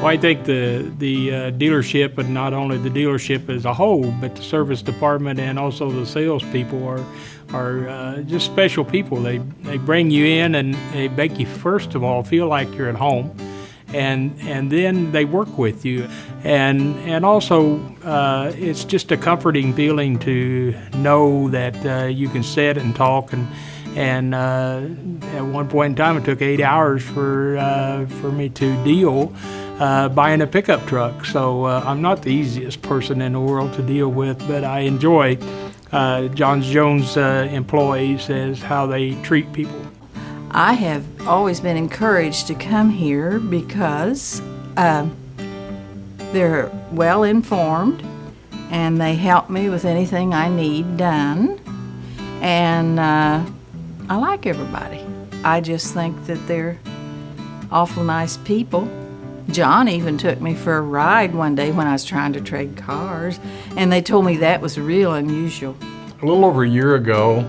Well, I think the dealership, and not only the dealership as a whole, but the service department and also the salespeople are just special people. They bring you in and they make you first of all feel like you're at home, and then they work with you, and also it's just a comforting feeling to know that you can sit and talk and at one point in time it took 8 hours for me to deal buying a pickup truck. So I'm not the easiest person in the world to deal with, but I enjoy John Jones employees as how they treat people. I have always been encouraged to come here because they're well informed and they help me with anything I need done, and I like everybody. I just think that they're awful nice people. John even took me for a ride one day when I was trying to trade cars, and they told me that was real unusual. A little over a year ago,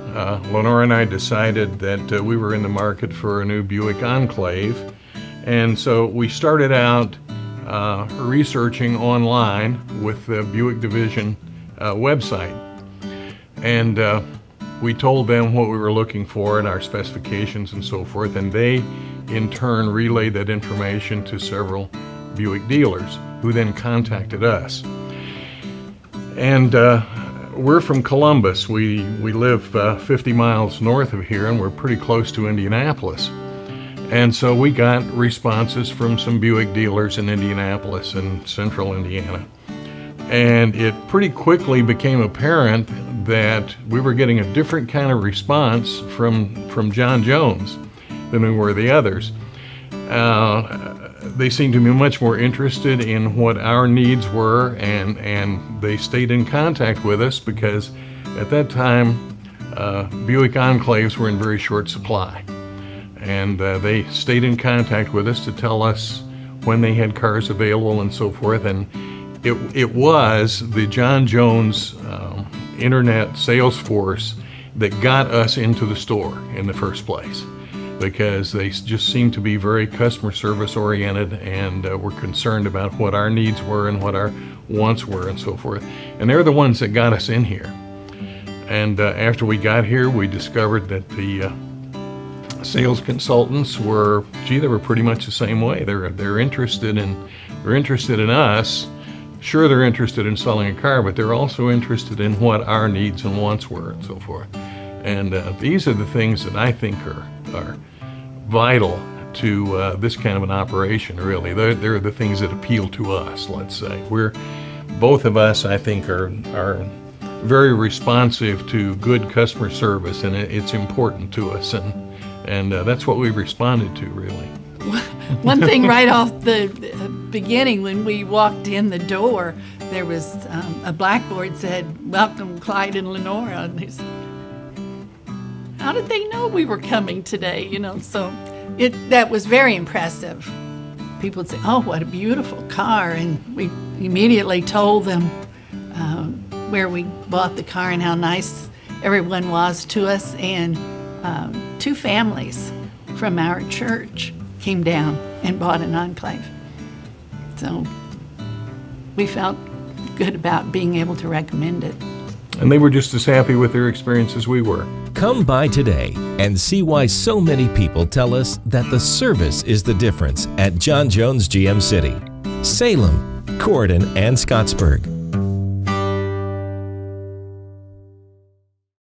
Lenore and I decided that we were in the market for a new Buick Enclave, and so we started out researching online with the Buick Division website, and we told them what we were looking for and our specifications and so forth, and they in turn relayed that information to several Buick dealers who then contacted us. And we're from Columbus. We live 50 miles north of here, and we're pretty close to Indianapolis. And so we got responses from some Buick dealers in Indianapolis and central Indiana. And it pretty quickly became apparent that we were getting a different kind of response from John Jones than we were the others. They seemed to be much more interested in what our needs were, and they stayed in contact with us because at that time Buick Enclaves were in very short supply. And they stayed in contact with us to tell us when they had cars available and so forth. And it was the John Jones internet sales force that got us into the store in the first place, because they just seemed to be very customer service oriented and were concerned about what our needs were and what our wants were and so forth. And they're the ones that got us in here. And after we got here, we discovered that the sales consultants were pretty much the same way. They're interested in us. Sure, they're interested in selling a car, but they're also interested in what our needs and wants were and so forth. And these are the things that I think are vital to this kind of an operation, really. They're the things that appeal to us, let's say. Both of us, I think, are very responsive to good customer service, and it's important to us, and that's what we've responded to, really. One thing right off the beginning, when we walked in the door, there was a blackboard said, "Welcome, Clyde and Lenora." And they said, how did they know we were coming today? So that was very impressive. People would say, "Oh, what a beautiful car." And we immediately told them where we bought the car and how nice everyone was to us. And 2 families from our church came down and bought an Enclave. So we felt good about being able to recommend it. And they were just as happy with their experience as we were. Come by today and see why so many people tell us that the service is the difference at John Jones GM City, Salem, Corydon, and Scottsburg.